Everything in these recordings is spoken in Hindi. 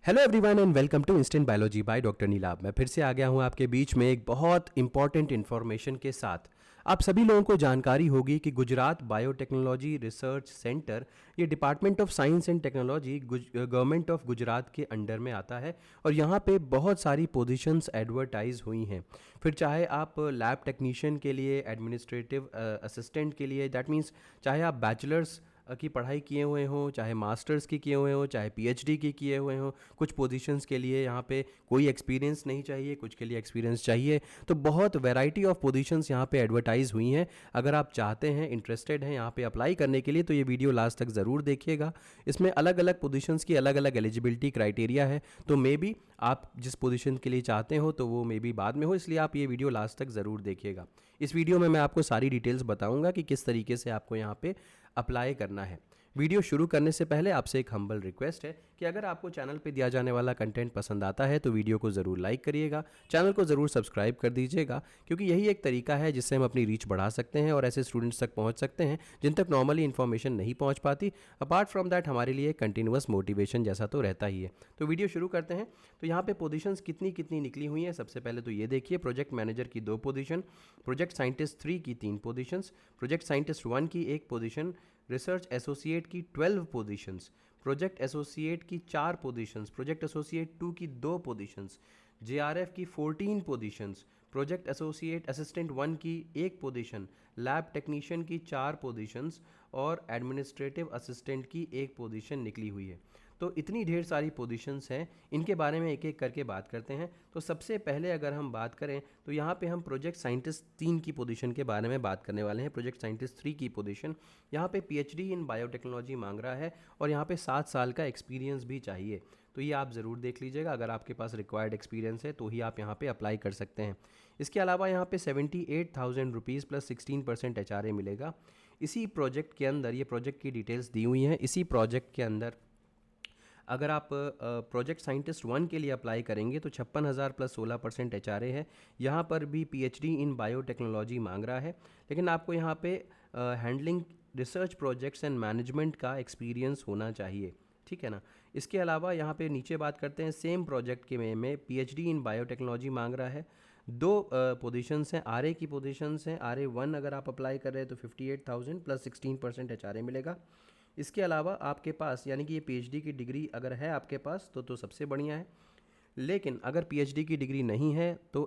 Hello everyone and welcome to instant biology by doctor Neelabh. मैं फिर से आ गया हूं आपके बीच में एक बहुत इंपॉर्टेंट इन्फॉर्मेशन के साथ। आप सभी लोगों को जानकारी होगी कि गुजरात बायोटेक्नोलॉजी रिसर्च सेंटर, ये department of science and technology government of Gujarat के अंडर में आता है और यहाँ पे बहुत सारी पोजीशंस एडवर्टाइज हुई हैं। फिर चाहे आप लैब टेक्नीशियन के लिए, एडमिनिस्ट्रेटिव असिस्टेंट के लिए, दैट मीन्स चाहे आप बैचलर्स की पढ़ाई किए हुए हों, चाहे मास्टर्स की किए हुए हों, चाहे पीएचडी की किए हुए हों, कुछ पोजीशंस के लिए यहाँ पे कोई एक्सपीरियंस नहीं चाहिए, कुछ के लिए एक्सपीरियंस चाहिए। तो बहुत वैरायटी ऑफ पोजीशंस यहाँ पे एडवर्टाइज हुई हैं। अगर आप चाहते हैं, इंटरेस्टेड हैं यहाँ पे अप्लाई करने के लिए, तो ये वीडियो लास्ट तक ज़रूर देखिएगा। इसमें अलग अलग पोजीशंस की अलग अलग एलिजिबिलिटी क्राइटेरिया है, तो मे बी आप जिस पोजीशन के लिए चाहते हो तो वो मे बी बाद में हो, इसलिए आप ये वीडियो लास्ट तक ज़रूर देखिएगा। इस वीडियो में मैं आपको सारी डिटेल्स बताऊंगा कि किस तरीके से आपको यहाँ पे अप्लाई करना है। वीडियो शुरू करने से पहले आपसे एक हम्बल रिक्वेस्ट है कि अगर आपको चैनल पे दिया जाने वाला कंटेंट पसंद आता है तो वीडियो को ज़रूर लाइक करिएगा, चैनल को ज़रूर सब्सक्राइब कर दीजिएगा, क्योंकि यही एक तरीका है जिससे हम अपनी रीच बढ़ा सकते हैं और ऐसे स्टूडेंट्स तक पहुंच सकते हैं जिन तक नॉर्मली इन्फॉर्मेशन नहीं पहुंच पाती। अपार्ट फ्रॉम दैट हमारे लिए कंटिन्यूअस मोटिवेशन जैसा तो रहता ही है। तो वीडियो शुरू करते हैं। तो यहाँ पे पोजीशंस कितनी कितनी निकली हुई हैं, सबसे पहले तो ये देखिए। प्रोजेक्ट मैनेजर की 2 पोजीशन, प्रोजेक्ट साइंटिस्ट 3 की 3 पोजीशंस, प्रोजेक्ट साइंटिस्ट 1 की 1 पोजीशन, रिसर्च एसोसिएट की 12 पोजीशंस, प्रोजेक्ट एसोसिएट की 4 पोजीशंस, प्रोजेक्ट एसोसिएट 2 की 2 पोजीशंस, जेआरएफ की 14 पोजीशंस, प्रोजेक्ट एसोसिएट असिस्टेंट 1 की 1 पोजीशन, लैब टेक्नीशियन की 4 पोजीशंस और एडमिनिस्ट्रेटिव असिस्टेंट की 1 पोजीशन निकली हुई है। तो इतनी ढेर सारी पोजीशंस हैं, इनके बारे में एक एक करके बात करते हैं। तो सबसे पहले अगर हम बात करें तो यहाँ पे हम प्रोजेक्ट साइंटिस्ट 3 की पोजीशन के बारे में बात करने वाले हैं। प्रोजेक्ट साइंटिस्ट 3 की पोजीशन, यहाँ पे पीएचडी इन बायोटेक्नोलॉजी मांग रहा है और यहाँ पे 7 साल का एक्सपीरियंस भी चाहिए। तो ये आप ज़रूर देख लीजिएगा, अगर आपके पास रिक्वायर्ड एक्सपीरियंस है तो ही आप यहाँ पे अप्लाई कर सकते हैं। इसके अलावा यहाँ पे 78,000 रुपीज़ प्लस 16% एचआरए मिलेगा। इसी प्रोजेक्ट के अंदर, ये प्रोजेक्ट की डिटेल्स दी हुई हैं, इसी प्रोजेक्ट के अंदर अगर आप प्रोजेक्ट साइंटिस्ट 1 के लिए अप्लाई करेंगे तो 56,000 प्लस 16% एचआरए है। यहाँ पर भी पीएचडी इन बायोटेक्नोलॉजी मांग रहा है, लेकिन आपको यहाँ पे handling research projects and management का एक्सपीरियंस होना चाहिए, ठीक है ना। इसके अलावा यहाँ पे नीचे बात करते हैं, सेम प्रोजेक्ट के में पीएचडी इन बायोटेक्नोलॉजी मांग रहा है। 2 पोजीशंस हैं, आरए की पोजीशंस हैं। आरए 1 अगर आप अप्लाई कर रहे हैं तो 58,000 प्लस 16% एचआरए मिलेगा। इसके अलावा आपके पास, यानी कि ये पीएचडी की डिग्री अगर है आपके पास तो सबसे बढ़िया है। लेकिन अगर पीएचडी की डिग्री नहीं है तो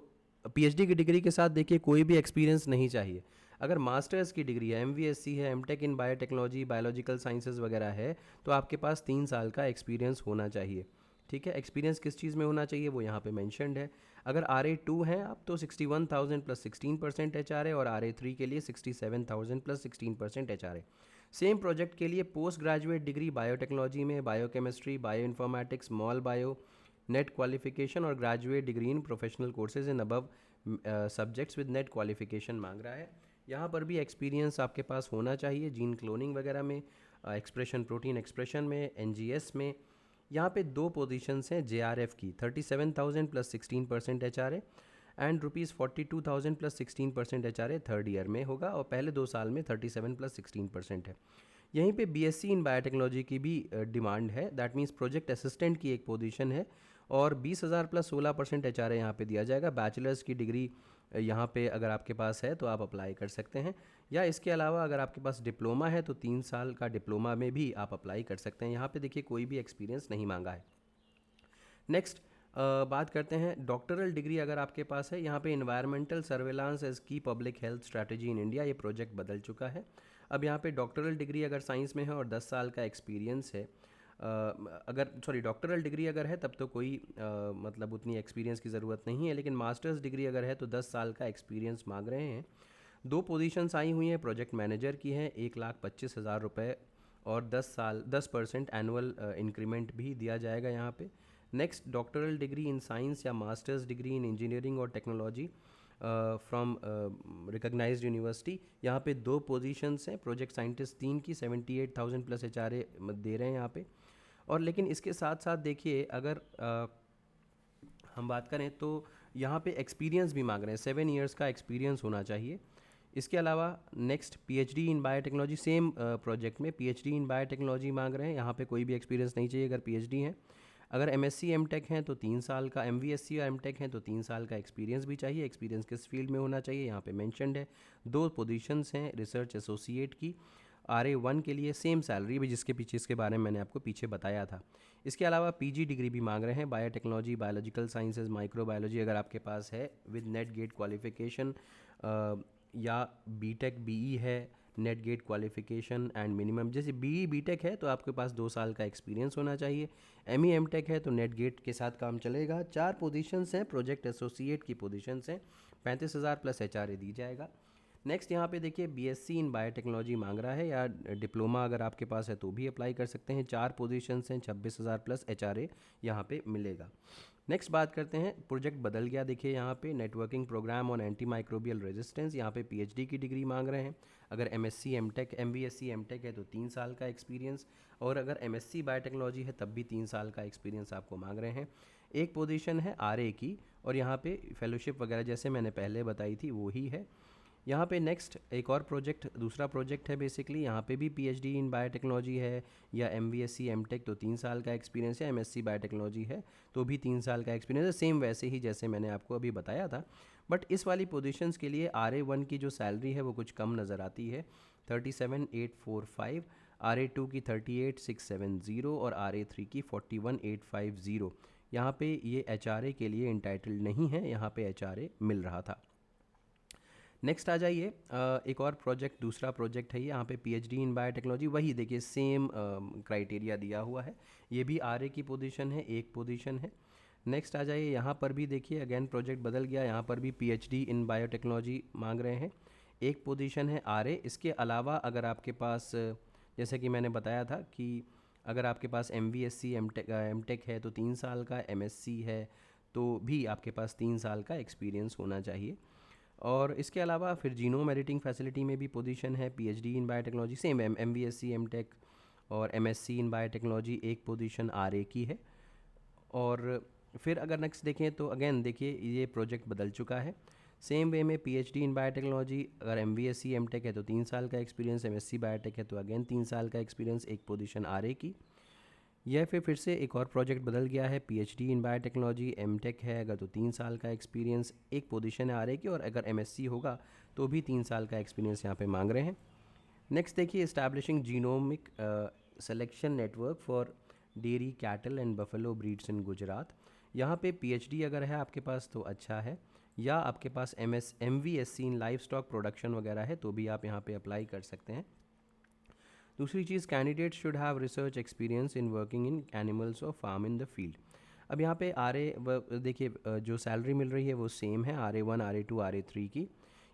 पीएचडी की डिग्री के साथ देखिए कोई भी एक्सपीरियंस नहीं चाहिए। अगर मास्टर्स की डिग्री है, एमवीएससी है, MTech in biotechnology, biological sciences वगैरह है, तो आपके पास 3 साल का एक्सपीरियंस होना चाहिए, ठीक है। एक्सपीरियंस किस चीज़ में होना चाहिए वो यहाँ पे मेंशन्ड है। अगर RA2 हैं आप तो 61,000 प्लस 16% एचआरए और RA3 के लिए 67,000 प्लस 16% एचआरए। सेम प्रोजेक्ट के लिए पोस्ट ग्रेजुएट डिग्री बायोटेक्नोलॉजी में, biochemistry, bio informatics, small bio, NET qualification और graduate degree in professional courses in above subjects with NET qualification मांग रहा है। यहाँ पर भी एक्सपीरियंस आपके पास होना चाहिए, जीन क्लोनिंग वगैरह में, एक्सप्रेशन, प्रोटीन एक्सप्रेशन में, एनजीएस में। यहाँ पे 2 पोजीशंस हैं जेआरएफ की, 37,000 plus 16% HRA and ₹42,000 plus 16% HRA third year में होगा और पहले 2 साल में 37 प्लस 16% है। यहीं पे बीएससी इन बायोटेक्नोलॉजी की भी डिमांड है, दैट मीन्स प्रोजेक्ट असिस्टेंट की एक पोजीशन है और 20,000 प्लस 16% एचआरए यहाँ पे दिया जाएगा। बैचलर्स की डिग्री यहाँ पे अगर आपके पास है तो आप अप्लाई कर सकते हैं, या इसके अलावा अगर आपके पास डिप्लोमा है तो 3 साल का डिप्लोमा में भी आप अप्लाई कर सकते हैं। यहाँ पे देखिए कोई भी एक्सपीरियंस नहीं मांगा है। नेक्स्ट बात करते हैं डॉक्टरल डिग्री अगर आपके पास है। यहाँ पे इन्वायरमेंटल सर्वेलांस एज की public health strategy in India, ये प्रोजेक्ट बदल चुका है। अब यहाँ पे डॉक्टरल डिग्री अगर साइंस में है और 10 साल का एक्सपीरियंस है, डॉक्टरल डिग्री अगर है तब तो कोई मतलब उतनी एक्सपीरियंस की ज़रूरत नहीं है, लेकिन मास्टर्स डिग्री अगर है तो 10 साल का एक्सपीरियंस मांग रहे हैं। 2 पोजीशंस आई हुई हैं, प्रोजेक्ट मैनेजर की है, 1,25,000 रुपये और 10% एनुअल इंक्रीमेंट भी दिया जाएगा यहाँ पे। Next, doctoral degree in science या मास्टर्स डिग्री इन इंजीनियरिंग और टेक्नोलॉजी फ्रॉम रिकग्नाइज्ड यूनिवर्सिटी, यहाँ पे 2 पोजीशंस हैं, प्रोजेक्ट साइंटिस्ट 3 की 78,000 प्लस एचआरए दे रहे हैं यहाँ पे। और लेकिन इसके साथ साथ देखिए अगर हम बात करें तो यहाँ पे एक्सपीरियंस भी मांग रहे हैं, 7 ईयर्स का एक्सपीरियंस होना चाहिए। इसके अलावा next, PhD in biotechnology, same project में पीएचडी इन बायोटेक्नोलॉजी मांग रहे हैं, यहाँ पे कोई भी एक्सपीरियंस नहीं चाहिए अगर पीएचडी है। अगर एमएससी एमटेक हैं तो 3 साल का, एमवीएससी और एमटेक हैं तो 3 साल का एक्सपीरियंस भी चाहिए। एक्सपीरियंस किस फील्ड में होना चाहिए यहाँ पे मेंशन्ड है। 2 पोजीशंस हैं रिसर्च एसोसिएट की। RA1 के लिए सेम सैलरी भी, जिसके पीछे इसके बारे में मैंने आपको पीछे बताया था। इसके अलावा पीजी डिग्री भी मांग रहे हैं, बायोटेक्नोलॉजी, बायोलॉजिकल साइंसेज, माइक्रोबायोलॉजी अगर आपके पास है विद नेट गेट क्वालिफिकेशन, या बीटेक बीई है, NET GATE qualification and minimum, जैसे बीई बीटेक है तो आपके पास 2 साल का एक्सपीरियंस होना चाहिए। एमई एमटेक है तो नेट गेट के साथ काम चलेगा। 4 पोजीशंस हैं, प्रोजेक्ट एसोसिएट की पोजीशंस हैं, 35,000 प्लस एचआरए दी जाएगा। नेक्स्ट यहाँ पे देखिए बीएससी इन बायोटेक्नोलॉजी मांग रहा है, या डिप्लोमा अगर आपके पास है तो भी अप्लाई कर सकते हैं। 4 पोजीशंस हैं, 26,000 प्लस एचआरए यहाँ पे मिलेगा। नेक्स्ट बात करते हैं, प्रोजेक्ट बदल गया। देखिए यहाँ पे networking program on anti microbial resistance, यहाँ पे पीएचडी की डिग्री मांग रहे हैं। अगर एमएससी एमटेक, एमबीएससी एमटेक है तो 3 साल का एक्सपीरियंस, और अगर एमएससी बायोटेक्नोलॉजी है तब भी 3 साल का एक्सपीरियंस आपको मांग रहे हैं। एक पोजीशन है आरए की, और यहाँ पे फेलोशिप वगैरह जैसे मैंने पहले बताई थी वो ही है। यहाँ पे नेक्स्ट एक और प्रोजेक्ट, दूसरा प्रोजेक्ट है बेसिकली, यहाँ पे भी पीएचडी इन बायोटेक्नोलॉजी है, या एमवीएससी एमटेक तो 3 साल का एक्सपीरियंस है, एमएससी बायोटेक्नोलॉजी है तो भी 3 साल का एक्सपीरियंस है, सेम वैसे ही जैसे मैंने आपको अभी बताया था। बट इस वाली पोजीशंस के लिए RA1 की जो सैलरी है वो कुछ कम नज़र आती है, 37,845, RA2 की 38,670 और RA3 की 41,850। यहाँ पे ये HRA के लिए इंटाइटल्ड नहीं है, यहाँ पे HRA मिल रहा था। नेक्स्ट आ जाइए, एक और प्रोजेक्ट, दूसरा प्रोजेक्ट है ये, यहाँ पे पीएचडी इन बायोटेक्नोलॉजी, वही देखिए सेम क्राइटेरिया दिया हुआ है। ये भी आरए की पोजीशन है, एक पोजीशन है। नेक्स्ट आ जाइए, यहाँ पर भी देखिए अगेन प्रोजेक्ट बदल गया, यहाँ पर भी पीएचडी इन बायोटेक्नोलॉजी मांग रहे हैं, एक पोजीशन है आरए। इसके अलावा अगर आपके पास जैसे कि मैंने बताया था कि अगर आपके पास एमवीएससी एमटेक है तो 3 साल का, एमएससी है तो भी आपके पास 3 साल का एक्सपीरियंस होना चाहिए। और इसके अलावा फिर जीनोम एडिटिंग फैसिलिटी में भी पोजीशन है, PhD in biotechnology same MVSc MTech और एमएससी इन बायोटेक्नोलॉजी, एक पोजीशन आरए की है। और फिर अगर नेक्स्ट देखें तो अगेन देखिए ये प्रोजेक्ट बदल चुका है, सेम वे में पीएचडी इन बायोटेक्नोलॉजी अगर एमवीएससी एमटेक है तो 3 साल का एक्सपीरियंस, एमएससी बायोटेक है तो अगेन 3 साल का एक्सपीरियंस, एक पोजीशन आरए की। यह फिर से एक और प्रोजेक्ट बदल गया है, पीएचडी इन बायोटेक्नोलॉजी एमटेक है अगर तो 3 साल का एक्सपीरियंस, एक पोजीशन है आरए की, और अगर एमएससी होगा तो भी 3 साल का एक्सपीरियंस यहाँ पे मांग रहे हैं। नेक्स्ट देखिए, establishing genomic selection network for dairy cattle and buffalo breeds in Gujarat. यहाँ पे पीएचडी अगर है आपके पास तो अच्छा है, या आपके पास MVSC in life stock production वगैरह है तो भी आप यहाँ पे अप्लाई कर सकते हैं। दूसरी चीज़, candidate should have research experience in working in animals और फार्म इन द फील्ड। अब यहाँ पे देखिए जो सैलरी मिल रही है वो सेम है, RA1 RA2 RA3 की।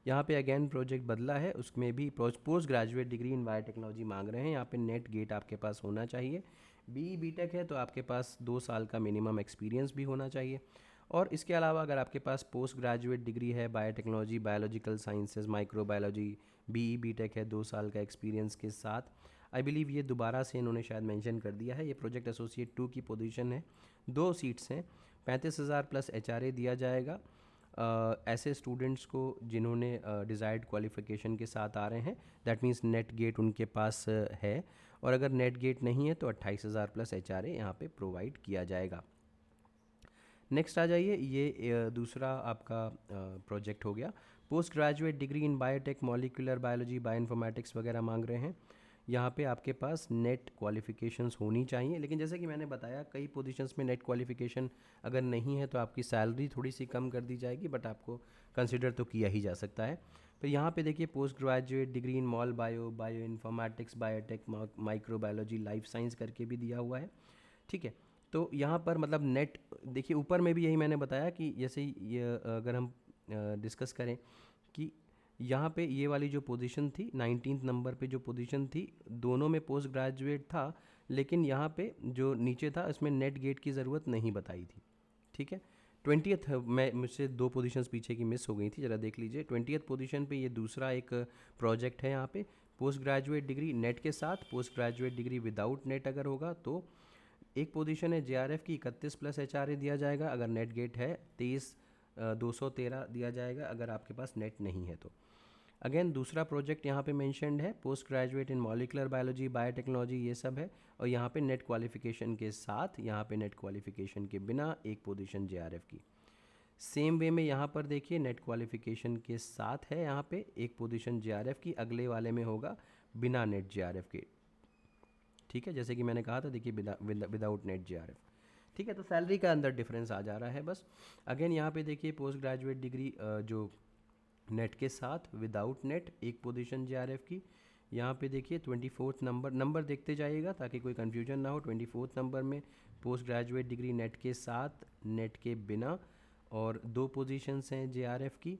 यहाँ पे अगेन प्रोजेक्ट बदला है, उसमें भी पोस्ट ग्रेजुएट डिग्री इन बायोटेक्नोलॉजी मांग रहे हैं। यहाँ पे नेट गेट आपके पास होना चाहिए, बीई बीटेक है तो आपके पास 2 साल का मिनिमम एक्सपीरियंस भी होना चाहिए। और इसके अलावा अगर आपके पास पोस्ट ग्रेजुएट डिग्री है biotechnology, biological sciences, microbiology, BE BTech है 2 साल का एक्सपीरियंस के साथ, आई बिलीव ये दोबारा से इन्होंने शायद मेंशन कर दिया है, ये प्रोजेक्ट एसोसिएट 2 की पोजीशन है, 2 सीट्स हैं, 35,000 प्लस एचआरए दिया जाएगा ऐसे स्टूडेंट्स को जिन्होंने डिज़ायर्ड क्वालिफिकेशन के साथ आ रहे हैं, दैट मीन्स नेट गेट उनके पास है, और अगर नेट गेट नहीं है तो 28,000 प्लस एचआरए यहाँ पे प्रोवाइड किया जाएगा। नेक्स्ट आ जाइए, ये दूसरा आपका प्रोजेक्ट हो गया, पोस्ट ग्रेजुएट डिग्री इन बायोटेक, मॉलिक्यूलर बायोलॉजी, बायोइन्फॉर्मेटिक्स वगैरह मांग रहे हैं। यहाँ पे आपके पास नेट क्वालिफिकेशंस होनी चाहिए, लेकिन जैसे कि मैंने बताया कई पोजीशंस में नेट क्वालिफिकेशन अगर नहीं है तो आपकी सैलरी थोड़ी सी कम कर दी जाएगी, बट आपको कंसिडर तो किया ही जा सकता है। फिर यहाँ पे देखिए, पोस्ट ग्रेजुएट डिग्री इन mol bio, bio informatics, biotech, microbiology, life science करके भी दिया हुआ है, ठीक है। तो यहाँ पर मतलब नेट देखिए, ऊपर में भी यही मैंने बताया कि जैसे ये अगर हम डिस्कस करें कि यहाँ पे ये वाली जो पोजीशन थी 19th नंबर पे जो पोजीशन थी, दोनों में पोस्ट ग्रेजुएट था, लेकिन यहाँ पे जो नीचे था इसमें नेट गेट की ज़रूरत नहीं बताई थी, ठीक है। 20th मैं मुझसे 2 पोजीशंस पीछे की मिस हो गई थी, ज़रा देख लीजिए। 20th पोजीशन पे ये दूसरा एक प्रोजेक्ट है, यहाँ पे पोस्ट ग्रेजुएट डिग्री नेट के साथ, post graduate degree without net अगर होगा तो एक पोजीशन है JRF की 31 प्लस HRA दिया जाएगा, अगर नेट गेट है 23,213 दिया जाएगा, अगर आपके पास नेट नहीं है तो। अगेन दूसरा प्रोजेक्ट यहाँ पे मेंशन्ड है, post graduate in molecular biology, biotechnology, ये सब है। और यहाँ पे नेट क्वालिफिकेशन के साथ, यहाँ पे नेट क्वालिफिकेशन के बिना एक पोजीशन जेआरएफ की। सेम वे में यहाँ पर देखिए नेट क्वालिफिकेशन के साथ है यहाँ पे एक पोजीशन जेआरएफ की, अगले वाले में होगा बिना नेट जेआरएफ के। ठीक है, जैसे कि मैंने कहा था देखिए विदाउट नेट जेआरएफ। ठीक है, तो सैलरी का अंदर डिफरेंस आ जा रहा है बस। अगेन यहाँ पे देखिए पोस्ट ग्रेजुएट डिग्री जो नेट के साथ, विदाउट नेट एक पोजीशन जेआरएफ की। यहाँ पे देखिए 24 नंबर देखते जाइएगा ताकि कोई कन्फ्यूजन ना हो। 24 नंबर में पोस्ट ग्रेजुएट डिग्री नेट के साथ, नेट के बिना, और 2 पोजीशंस हैं जेआरएफ की।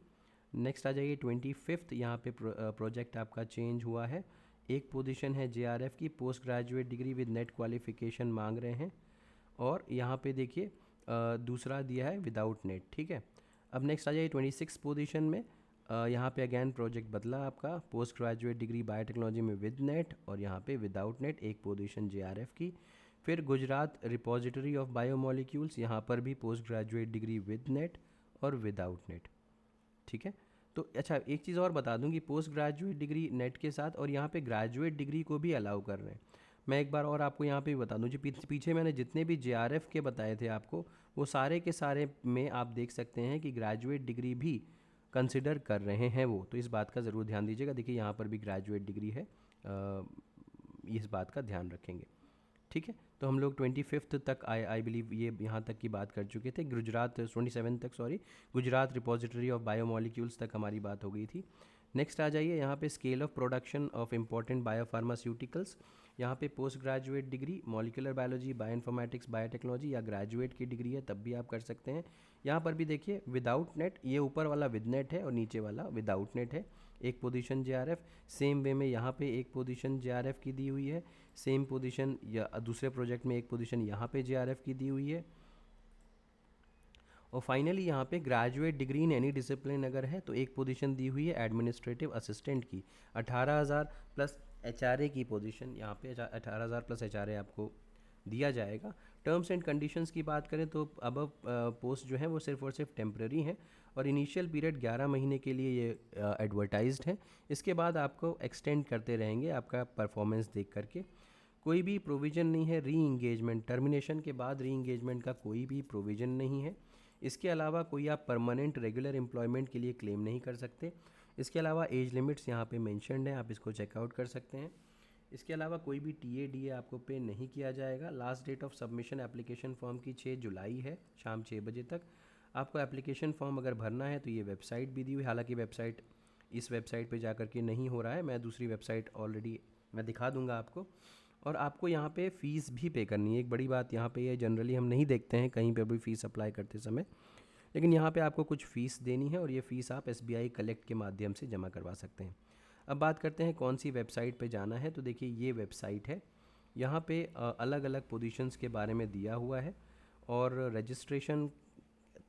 नेक्स्ट आ जाइए 25th, यहाँ पे प्रोजेक्ट आपका चेंज हुआ है, एक पोजीशन है जेआरएफ की, post graduate degree with NET qualification मांग रहे हैं। और यहाँ पे देखिए दूसरा दिया है विदाउट नेट। ठीक है, अब नेक्स्ट आ जाइए 26 पोजीशन में, यहाँ पे अगैन प्रोजेक्ट बदला आपका, पोस्ट ग्रेजुएट डिग्री बायोटेक्नोलॉजी में विद नेट और यहाँ पे विदाउट नेट एक पोजीशन जेआरएफ की। फिर गुजरात रिपोजिटरी ऑफ बायोमोलिक्यूल्स, यहाँ पर भी post graduate degree with net और विदाउट नेट। ठीक है, तो अच्छा एक चीज़ और बता दूं कि पोस्ट ग्रेजुएट डिग्री नेट के साथ और यहाँ पे ग्रेजुएट डिग्री को भी अलाउ कर रहे हैं। मैं एक बार और आपको यहाँ पे बता दूं, जो पीछे मैंने जितने भी जेआरएफ के बताए थे आपको, वो सारे के सारे में आप देख सकते हैं कि ग्रेजुएट डिग्री भी कंसिडर कर रहे हैं वो, तो इस बात का ज़रूर ध्यान दीजिएगा। देखिए यहाँ पर भी ग्रेजुएट डिग्री है, इस बात का ध्यान रखेंगे। ठीक है, तो हम लोग 25th तक आई बिलीव ये यहाँ तक की बात कर चुके थे। गुजरात 27 तक, sorry, Gujarat repository of biomolecules तक हमारी बात हो गई थी। नेक्स्ट आ जाइए यहाँ पे scale of production of important biopharmaceuticals. यहाँ पे post graduate degree molecular biology, bioinformatics, biotechnology या ग्रेजुएट की डिग्री है तब भी आप कर सकते हैं। यहाँ पर भी देखिए विदाउट नेट, ये ऊपर वाला विद नेट है और नीचे वाला विदाउट नेट है, एक पोजीशन जेआरएफ। सेम वे में यहाँ पे एक पोजीशन जेआरएफ की दी हुई है, सेम पोजीशन या दूसरे प्रोजेक्ट में एक पोजीशन यहाँ पे जेआरएफ की दी हुई है। और फाइनली यहाँ पे graduate degree in any discipline अगर है तो एक पोजीशन दी हुई है एडमिनिस्ट्रेटिव असिस्टेंट की, 18,000 प्लस एचआरए की पोजीशन, यहाँ पे 18,000 प्लस एचआरए आपको दिया जाएगा। टर्म्स एंड कंडीशंस की बात करें तो अब पोस्ट जो है वो सिर्फ और सिर्फ टेम्प्रेरी हैं और इनिशियल पीरियड 11 महीने के लिए ये एडवर्टाइज्ड है। इसके बाद आपको एक्सटेंड करते रहेंगे आपका परफॉर्मेंस देख करके। कोई भी प्रोविज़न नहीं है री इंगेजमेंट, टर्मिनेशन के बाद री इंगेजमेंट का कोई भी प्रोविज़न नहीं है। इसके अलावा कोई आप परमानेंट रेगुलर एम्प्लॉयमेंट के लिए क्लेम नहीं कर सकते। इसके अलावा एज लिमिट्स यहाँ पे मेंशन्ड है, आप इसको चेकआउट कर सकते हैं। इसके अलावा कोई भी टीए आपको पे नहीं किया जाएगा। Last date of submission application form की 6 जुलाई है शाम 6 बजे तक। आपको एप्लीकेशन फॉर्म अगर भरना है तो ये वेबसाइट भी दी हुई, हालांकि वेबसाइट इस वेबसाइट पे जा कर के नहीं हो रहा है, मैं दूसरी वेबसाइट ऑलरेडी मैं दिखा दूंगा आपको। और आपको यहाँ पे फ़ीस भी पे करनी है। एक बड़ी बात यहाँ पे ये जनरली हम नहीं देखते हैं कहीं पे भी फ़ीस अप्लाई करते समय, लेकिन यहाँ पे आपको कुछ फ़ीस देनी है और ये फ़ीस आप SBI कलेक्ट के माध्यम से जमा करवा सकते हैं। अब बात करते हैं कौन सी वेबसाइट पे जाना है, तो देखिए ये वेबसाइट है। यहाँ पे अलग अलग पोजीशंस के बारे में दिया हुआ है और रजिस्ट्रेशन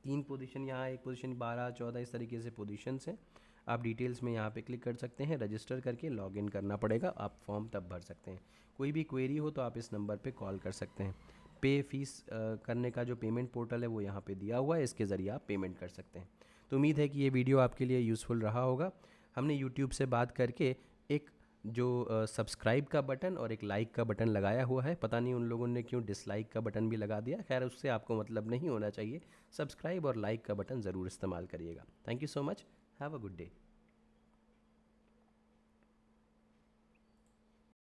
3 पोजीशन, यहाँ एक पोजीशन 12, 14 इस तरीके से पोजीशंस हैं। आप डिटेल्स में यहाँ पे क्लिक कर सकते हैं, रजिस्टर करके लॉगिन करना पड़ेगा, आप फॉर्म तब भर सकते हैं। कोई भी क्वेरी हो तो आप इस नंबर पे कॉल कर सकते हैं। पे फीस करने का जो पेमेंट पोर्टल है वो यहाँ पे दिया हुआ है, इसके ज़रिए आप पेमेंट कर सकते हैं। तो उम्मीद है कि ये वीडियो आपके लिए यूज़फुल रहा होगा। हमने यूट्यूब से बात करके एक जो सब्सक्राइब का बटन और एक लाइक का बटन लगाया हुआ है, पता नहीं उन लोगों ने क्यों डिसलाइक का बटन भी लगा दिया, खैर उससे आपको मतलब नहीं होना चाहिए। सब्सक्राइब और लाइक का बटन ज़रूर इस्तेमाल करिएगा। Thank you so much, have a good day.